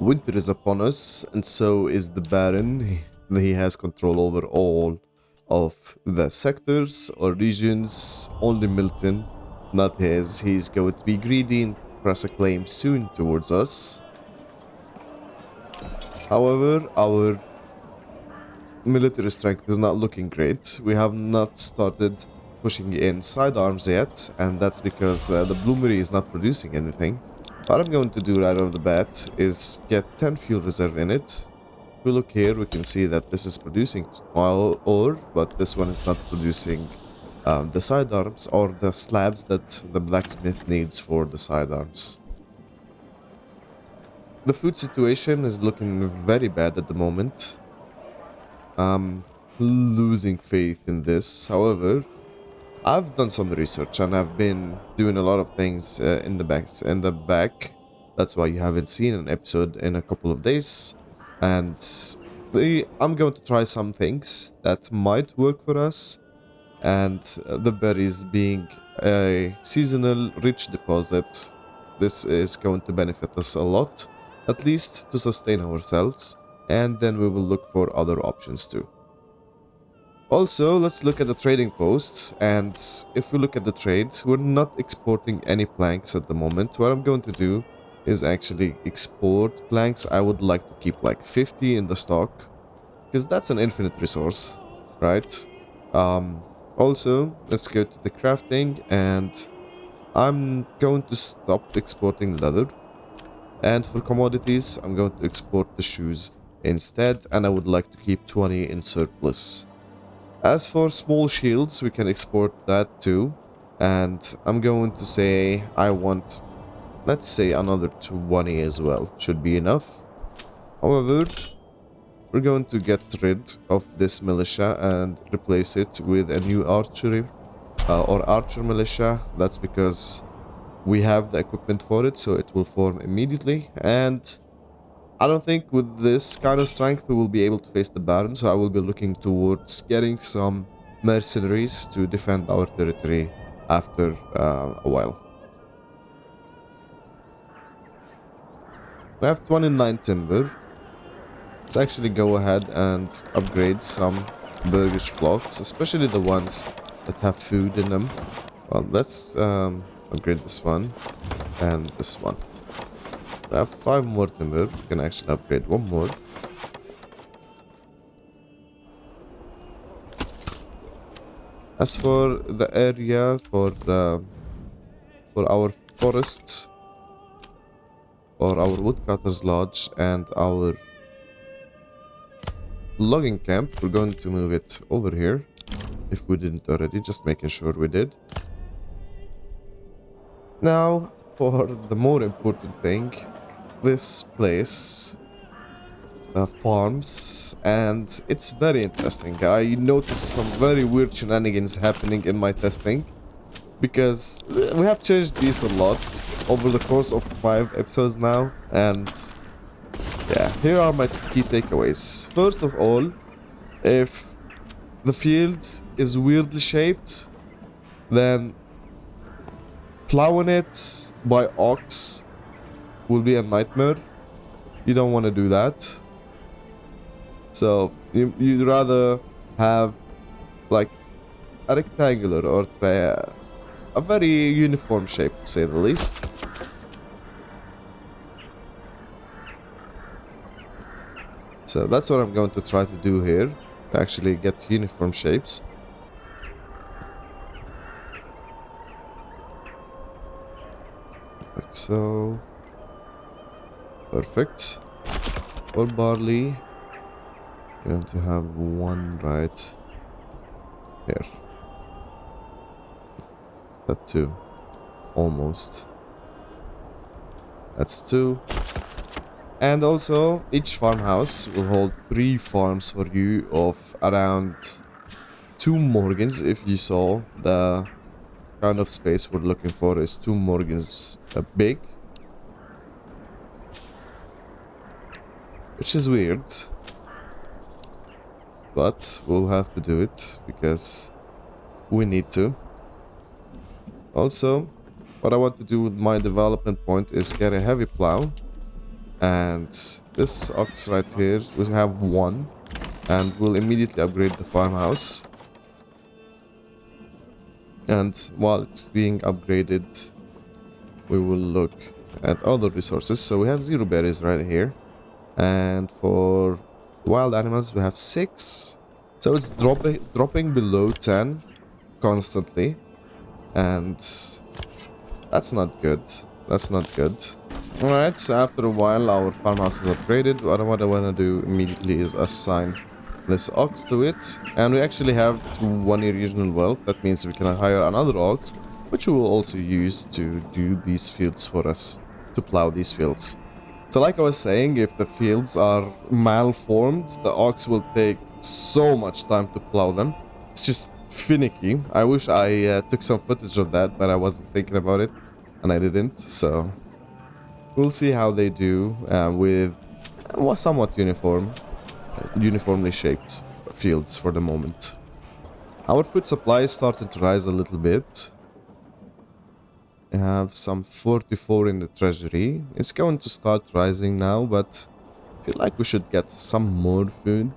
Winter is upon us, and so is the Baron. He has control over all of the sectors or regions. Only Milton, not his. He's going to be greedy and press a claim soon towards us. However, our military strength is not looking great. We have not started pushing in sidearms yet, and that's because the Bloomery is not producing anything. What I'm going to do right off the bat is get 10 fuel reserve in it. If we look here, we can see that this is producing ore, but this one is not producing the sidearms or the slabs that the blacksmith needs for the sidearms. The food situation is looking very bad at the moment. I'm losing faith in this. However, I've done some research and I've been doing a lot of things in the back. That's why you haven't seen an episode in a couple of days. And I'm going to try some things that might work for us. And the berries being a seasonal rich deposit, this is going to benefit us a lot, at least to sustain ourselves. And then we will look for other options too. Also, let's look at the trading posts, and if we look at the trades, we're not exporting any planks at the moment. What I'm going to do is actually export planks. I would like to keep like 50 in the stock, because that's an infinite resource, right? Also, let's go to the crafting, and I'm going to stop exporting leather. And for commodities, I'm going to export the shoes instead, and I would like to keep 20 in surplus. As for small shields, we can export that too. And I'm going to say I want, let's say, another 20 as well. Should be enough. However, we're going to get rid of this militia and replace it with a new archery or archer militia. That's because we have the equipment for it, so it will form immediately. And I don't think with this kind of strength we will be able to face the Baron, so I will be looking towards getting some mercenaries to defend our territory after a while. We have 29 timber. Let's actually go ahead and upgrade some Burgage Plots, especially the ones that have food in them. Well, let's upgrade this one and this one. We have 5 more timber. We can actually upgrade one more. As for the area for our forest or our woodcutter's lodge and our logging camp, we're going to move it over here. If we didn't already, just making sure we did. Now, for the more important thing, this place farms, and it's very interesting. I noticed some very weird shenanigans happening in my testing, because we have changed these a lot over the course of 5 episodes now, and yeah, here are my key takeaways. First of all, if the field is weirdly shaped, then plowing it by ox will be a nightmare. You don't want to do that. So you'd rather have like a rectangular or a very uniform shape, to say the least. So that's what I'm going to try to do here, to actually get uniform shapes. Like so. Perfect. For barley, you're going to have one right here. Is that 2? Almost. That's 2. And also, each farmhouse will hold 3 farms for you of around 2 Morgans. If you saw, the kind of space we're looking for is 2 Morgans big. Which is weird. But we'll have to do it because we need to. Also, what I want to do with my development point is get a heavy plow. And this ox right here, we have one. And we'll immediately upgrade the farmhouse. And while it's being upgraded, we will look at other resources. So we have 0 berries right here. And for wild animals, we have 6. So it's dropping below 10 constantly. And that's not good. That's not good. Alright, so after a while, our farmhouse is upgraded. What I want to do immediately is assign this ox to it. And we actually have 20 regional wealth. That means we can hire another ox, which we will also use to do these fields for us, to plow these fields. So like I was saying, if the fields are malformed, the ox will take so much time to plow them. It's just finicky. I wish I took some footage of that, but I wasn't thinking about it, and I didn't. So we'll see how they do with somewhat uniformly shaped fields for the moment. Our food supply is starting to rise a little bit. We have some 44 in the treasury. It's going to start rising now, but I feel like we should get some more food.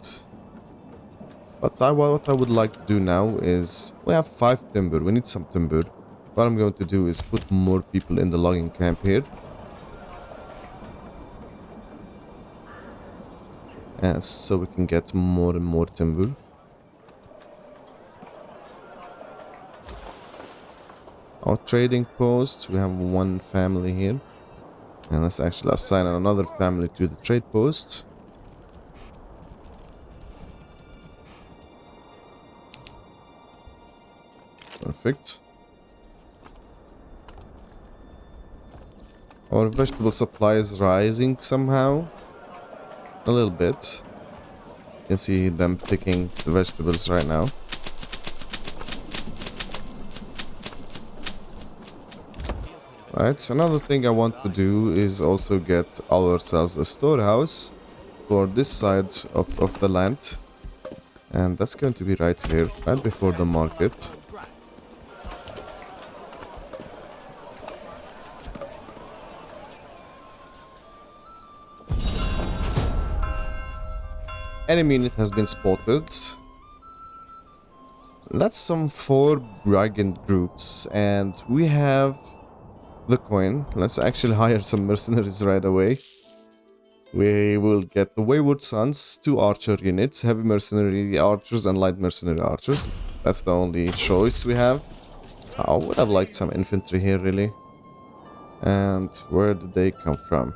But what I would like to do now is, we have 5 timber. We need some timber. What I'm going to do is put more people in the logging camp here. So we can get more and more timber. Our trading post, we have 1 family here. And let's actually assign another family to the trade post. Perfect. Our vegetable supply is rising somehow. A little bit. You can see them picking the vegetables right now. Right, so another thing I want to do is also get ourselves a storehouse for this side of the land. And that's going to be right here, right before the market. Enemy unit has been spotted. That's some 4 brigand groups, and we have the coin. Let's actually hire some mercenaries right away. We will get the Wayward Sons, 2 archer units, heavy mercenary archers and light mercenary archers. That's the only choice we have. I would have liked some infantry here, really. And where did they come from?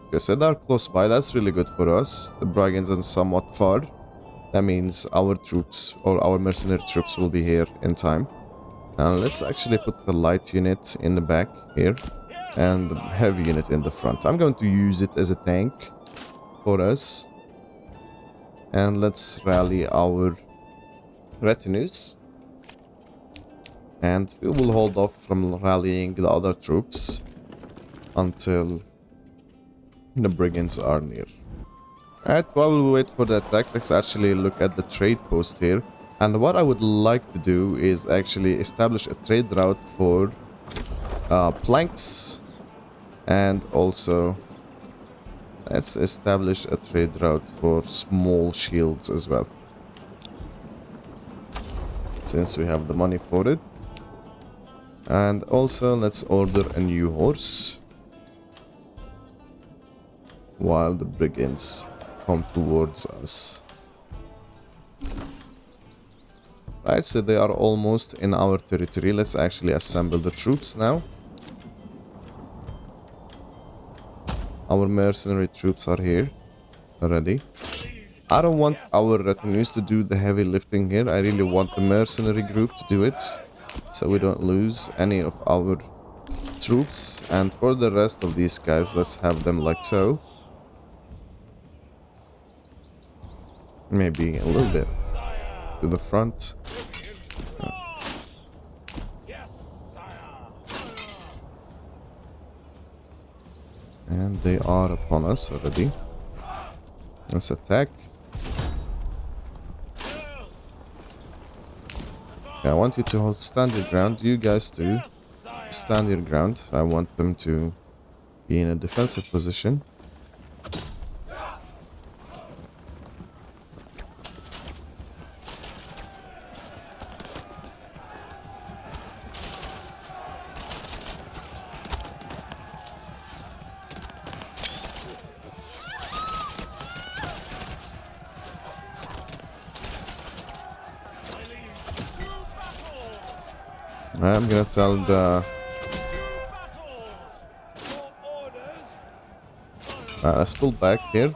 Okay, so they're close by. That's really good for us. The brigands are somewhat far. That means our troops, or our mercenary troops, will be here in time. Now let's actually put the light unit in the back here and the heavy unit in the front. I'm going to use it as a tank for us. And let's rally our retinues. And we will hold off from rallying the other troops until the brigands are near. Alright, while we wait for the attack, let's actually look at the trade post here. And what I would like to do is actually establish a trade route for planks. And also, let's establish a trade route for small shields as well, since we have the money for it. And also, let's order a new horse while the brigands come towards us. Right, so they are almost in our territory. Let's actually assemble the troops now. Our mercenary troops are here already. I don't want our retinues to do the heavy lifting here. I really want the mercenary group to do it, so we don't lose any of our troops. And for the rest of these guys, let's have them like so. Maybe a little bit to the front. And they are upon us already. Let's attack. Okay, I want you to stand your ground. You guys too. Stand your ground. I want them to be in a defensive position. I'm gonna tell the... let's pull back here.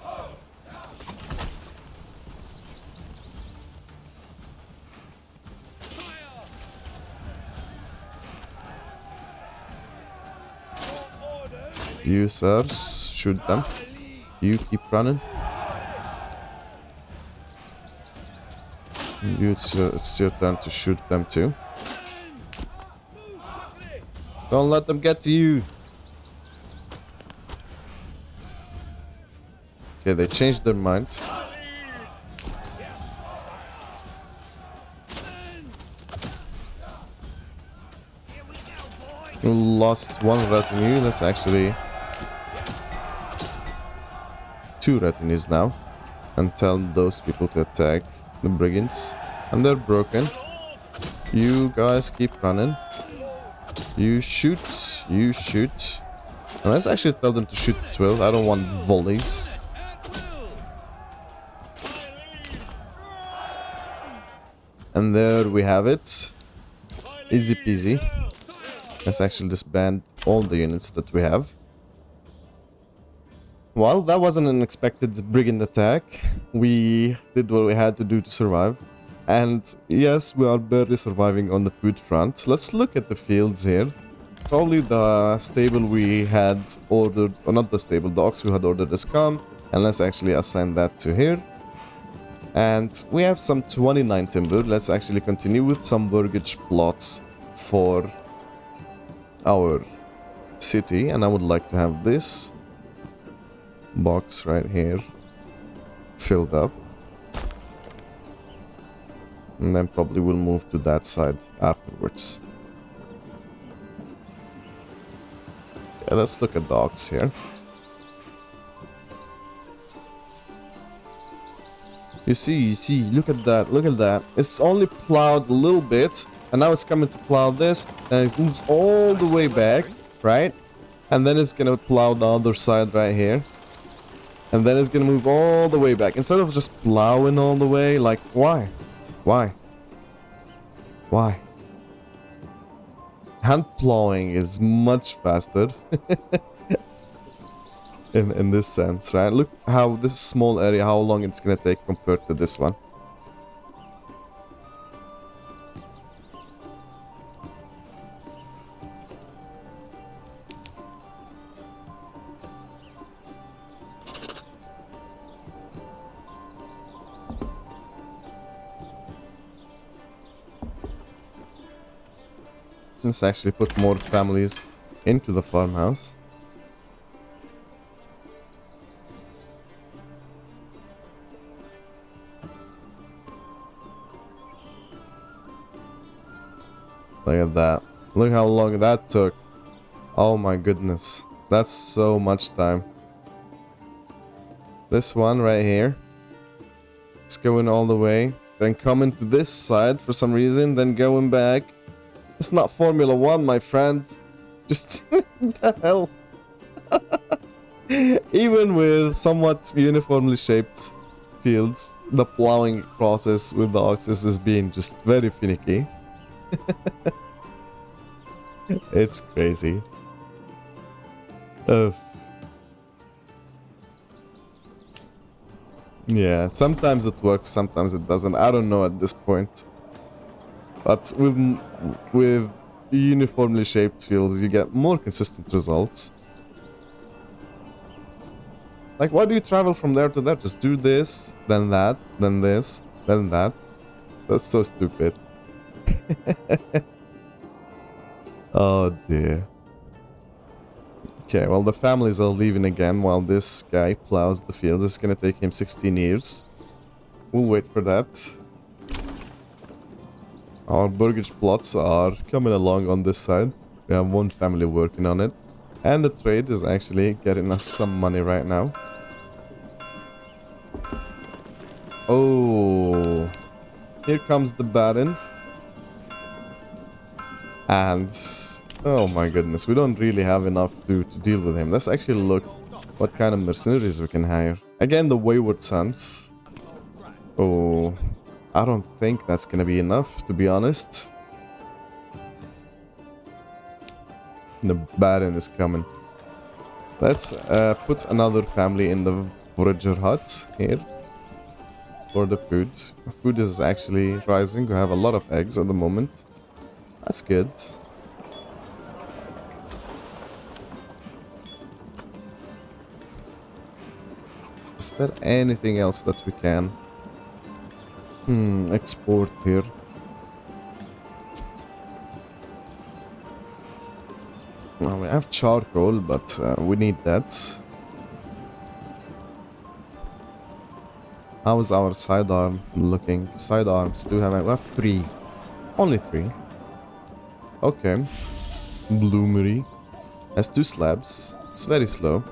You sirs, shoot them. You keep running. You, it's your turn to shoot them too. Don't let them get to you. Okay, they changed their mind. You lost one retinue. Let's actually... 2 retinues now. And tell those people to attack the brigands. And they're broken. You guys keep running. You shoot. You shoot. And let's actually tell them to shoot 12. I don't want volleys. And there we have it. Easy peasy. Let's actually disband all the units that we have. Well, that was an unexpected brigand attack. We did what we had to do to survive. And yes, we are barely surviving on the food front. Let's look at the fields here. Probably the stable we had ordered, or not the stable, the ox we had ordered has come. And let's actually assign that to here. And we have some 29 timber. Let's actually continue with some Burgage Plots for our city. And I would like to have this box right here filled up. And then probably we'll move to that side afterwards. Yeah, let's look at the ox here. You see, look at that. It's only plowed a little bit, and now it's coming to plow this, and it moves all the way back, right? And then it's gonna plow the other side right here. And then it's gonna move all the way back. Instead of just plowing all the way, like, why? Why? Why? Hand plowing is much faster. in this sense, right? Look how this small area, how long it's gonna take compared to this one. Let's actually put more families into the farmhouse. Look at that. Look how long that took. Oh my goodness. That's so much time. This one right here. It's going all the way. Then coming to this side for some reason. Then going back. It's not Formula 1, my friend. Just... what the hell? Even with somewhat uniformly shaped fields, the plowing process with the oxes is being just very finicky. It's crazy. Yeah, sometimes it works, sometimes it doesn't. I don't know at this point. But with uniformly shaped fields, you get more consistent results. Like, why do you travel from there to there? Just do this, then that, then this, then that. That's so stupid. Oh dear. Okay, well the families are leaving again while this guy plows the field. It's gonna take him 16 years. We'll wait for that. Our Burgage Plots are coming along on this side. We have one family working on it. And the trade is actually getting us some money right now. Oh, here comes the Baron. And oh my goodness, we don't really have enough to deal with him. Let's actually look what kind of mercenaries we can hire. Again, the Wayward Sons. Oh, I don't think that's gonna be enough, to be honest. The Baron is coming. Let's put another family in the Forager hut here for the food. Food is actually rising. We have a lot of eggs at the moment. That's good. Is there anything else that we can export here? Well, we have charcoal, but we need that. How is our sidearm looking? Sidearms do we have 3. Only 3. Okay. Bloomery. Has 2 slabs. It's very slow.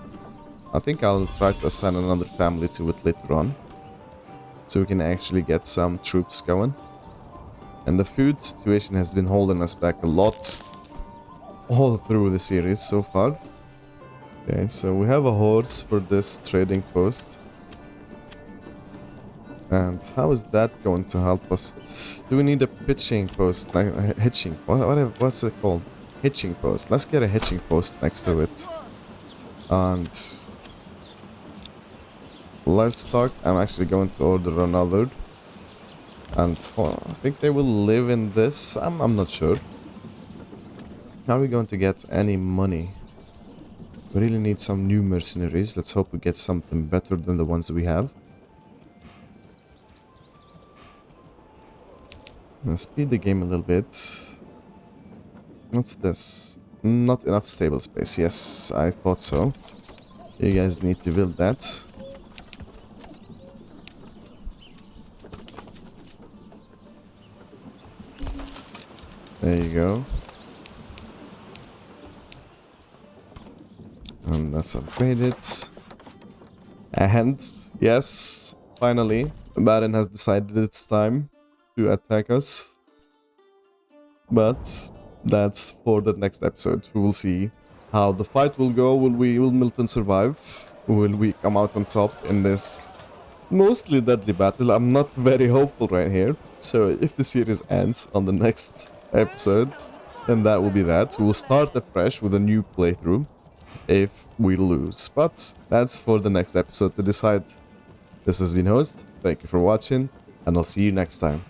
I think I'll try to assign another family to it later on, so we can actually get some troops going. And the food situation has been holding us back a lot all through the series so far. Okay, so we have a horse for this trading post. And how is that going to help us? Do we need a pitching post? Like a hitching? What's it called? Hitching post. Let's get a hitching post next to it. And livestock, I'm actually going to order another. And I think they will live in this. I'm not sure. How are we going to get any money? We really need some new mercenaries. Let's hope we get something better than the ones we have. Let's speed the game a little bit. What's this? Not enough stable space. Yes, I thought so. You guys need to build that. There you go. And let's upgrade it. And yes, finally, Baron has decided it's time to attack us. But that's for the next episode. We will see how the fight will go. Will Milton survive? Will we come out on top in this mostly deadly battle? I'm not very hopeful right here. So if the series ends on the next episode, then that will be that. We will start afresh with a new playthrough if we lose. But that's for the next episode to decide. This has been Host. Thank you for watching, and I'll see you next time.